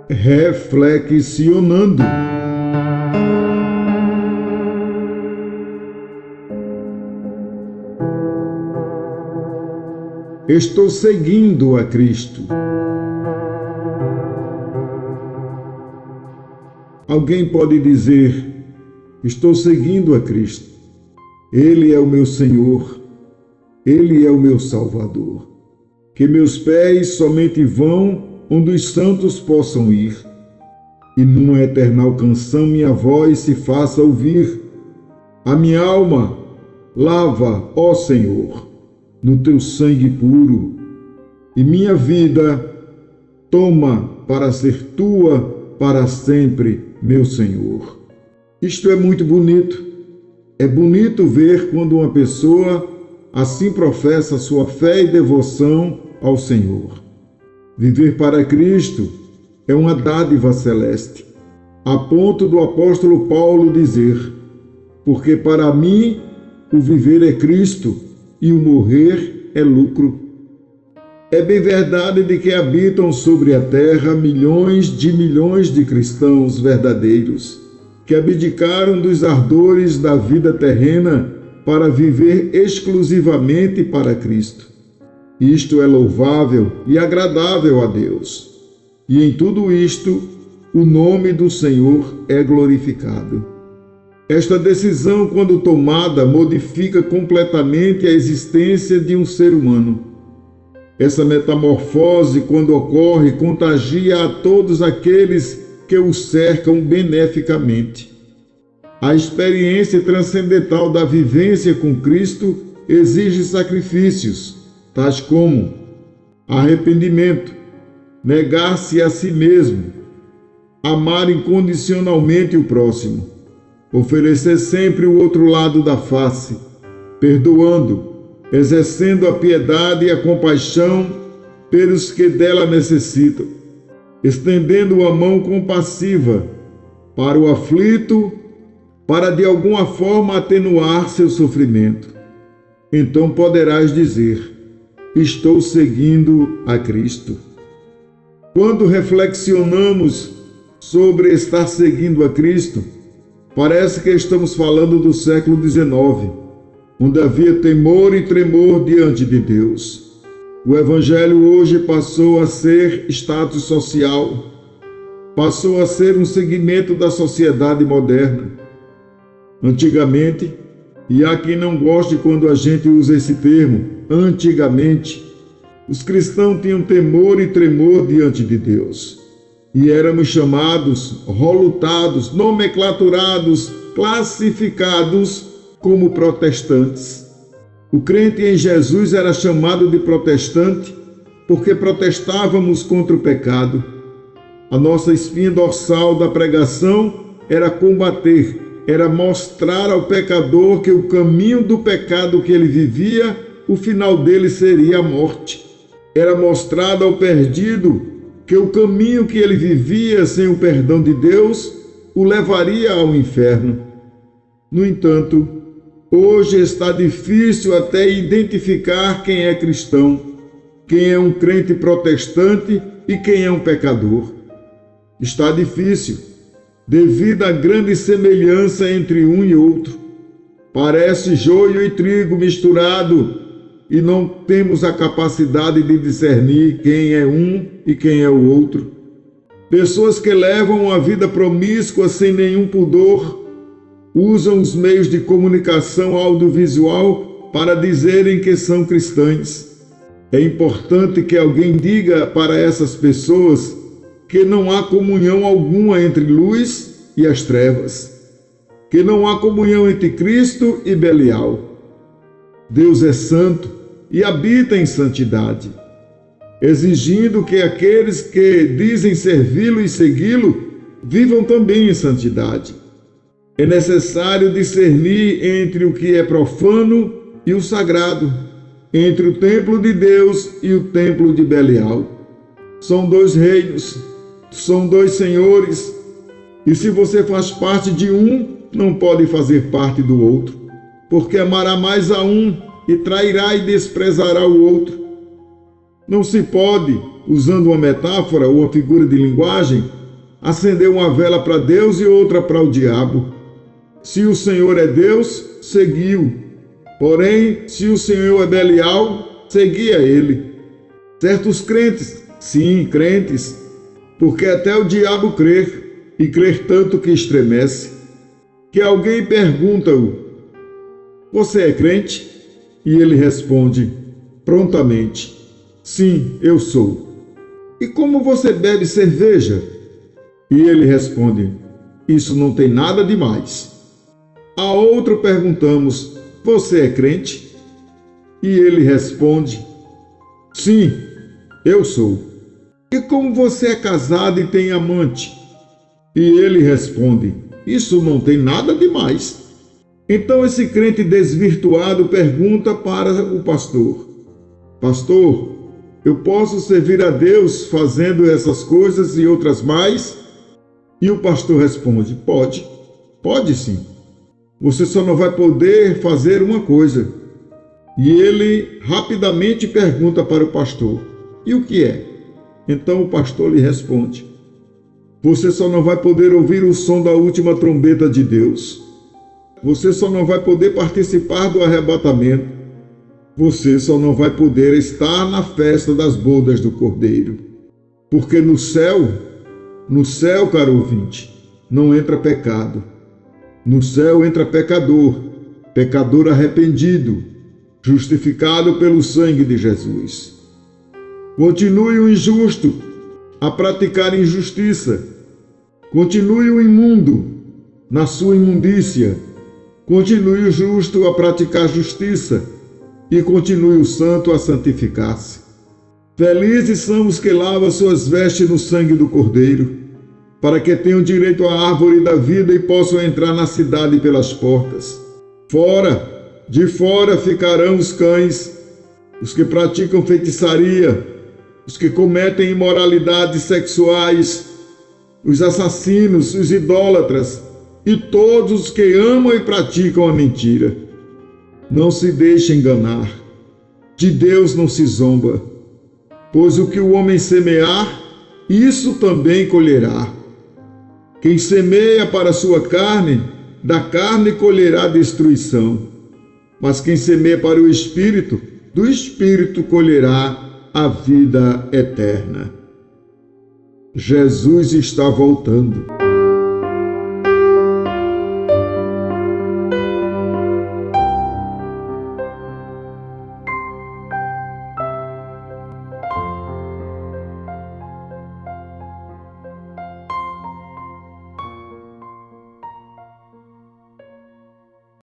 Reflexionando. Estou seguindo a Cristo. Alguém pode dizer: estou seguindo a Cristo. Ele é o meu Senhor. Ele é o meu Salvador. Que meus pés somente vão onde os santos possam ir, e numa eternal canção minha voz se faça ouvir. A minha alma lava, ó Senhor, no teu sangue puro, e minha vida toma para ser tua para sempre, meu Senhor. Isto é muito bonito. É bonito ver quando uma pessoa assim professa sua fé e devoção ao Senhor. Viver para Cristo é uma dádiva celeste, a ponto do apóstolo Paulo dizer: porque para mim o viver é Cristo e o morrer é lucro. É bem verdade de que habitam sobre a terra milhões de cristãos verdadeiros, que abdicaram dos ardores da vida terrena para viver exclusivamente para Cristo. Isto é louvável e agradável a Deus. E em tudo isto, o nome do Senhor é glorificado. Esta decisão, quando tomada, modifica completamente a existência de um ser humano. Essa metamorfose, quando ocorre, contagia a todos aqueles que o cercam beneficamente. A experiência transcendental da vivência com Cristo exige sacrifícios, tais como arrependimento, negar-se a si mesmo, amar incondicionalmente o próximo, oferecer sempre o outro lado da face, perdoando, exercendo a piedade e a compaixão pelos que dela necessitam, estendendo a mão compassiva para o aflito, para de alguma forma atenuar seu sofrimento. Então poderás dizer: estou seguindo a Cristo. Quando reflexionamos sobre estar seguindo a Cristo, parece que estamos falando do século XIX, onde havia temor e tremor diante de Deus. O Evangelho hoje passou a ser status social, passou a ser um segmento da sociedade moderna. Antigamente, e há quem não goste quando a gente usa esse termo, antigamente, os cristãos tinham temor e tremor diante de Deus. E éramos chamados, rolutados, nomenclaturados, classificados como protestantes. O crente em Jesus era chamado de protestante porque protestávamos contra o pecado. A nossa espinha dorsal da pregação era combater, era mostrar ao pecador que o caminho do pecado que ele vivia, o final dele seria a morte. Era mostrado ao perdido que o caminho que ele vivia sem o perdão de Deus o levaria ao inferno. No entanto, hoje está difícil até identificar quem é cristão, quem é um crente protestante e quem é um pecador. Está difícil, devido à grande semelhança entre um e outro. Parece joio e trigo misturado e não temos a capacidade de discernir quem é um e quem é o outro. Pessoas que levam uma vida promíscua sem nenhum pudor usam os meios de comunicação audiovisual para dizerem que são cristãs. É importante que alguém diga para essas pessoas que não há comunhão alguma entre luz e as trevas, que não há comunhão entre Cristo e Belial. Deus é santo e habita em santidade, exigindo que aqueles que dizem servi-lo e segui-lo vivam também em santidade. É necessário discernir entre o que é profano e o sagrado, entre o templo de Deus e o templo de Belial. São dois reinos, são dois senhores, e se você faz parte de um, não pode fazer parte do outro, porque amará mais a um e trairá e desprezará o outro. Não se pode, usando uma metáfora ou uma figura de linguagem, acender uma vela para Deus e outra para o diabo. Se o Senhor é Deus, seguiu. Porém, se o Senhor é Belial, seguia ele. Certos crentes, sim, crentes, porque até o diabo crer, e crer tanto que estremece, que alguém pergunta-o: você é crente? E ele responde prontamente: sim, eu sou. E como você bebe cerveja? E ele responde: isso não tem nada de mais. A outro perguntamos: você é crente? E ele responde: sim, eu sou. E como você é casado e tem amante? E ele responde: isso não tem nada de mais. Então esse crente desvirtuado pergunta para o pastor: pastor, eu posso servir a Deus fazendo essas coisas e outras mais? E o pastor responde: pode sim. Você só não vai poder fazer uma coisa. E ele rapidamente pergunta para o pastor: e o que é? Então o pastor lhe responde: você só não vai poder ouvir o som da última trombeta de Deus. Você só não vai poder participar do arrebatamento. Você só não vai poder estar na festa das bodas do Cordeiro. Porque no céu, caro ouvinte, não entra pecado. No céu entra pecador, pecador arrependido, justificado pelo sangue de Jesus. Continue o injusto a praticar injustiça. Continue o imundo na sua imundícia. Continue o justo a praticar justiça. E continue o santo a santificar-se. Felizes são os que lavam suas vestes no sangue do Cordeiro, para que tenham direito à árvore da vida e possam entrar na cidade pelas portas. De fora ficarão os cães, os que praticam feitiçaria, os que cometem imoralidades sexuais, os assassinos, os idólatras e todos os que amam e praticam a mentira. Não se deixe enganar. De Deus não se zomba, pois o que o homem semear, isso também colherá. Quem semeia para a sua carne, da carne colherá destruição. Mas quem semeia para o Espírito, do Espírito colherá a vida eterna. Jesus está voltando.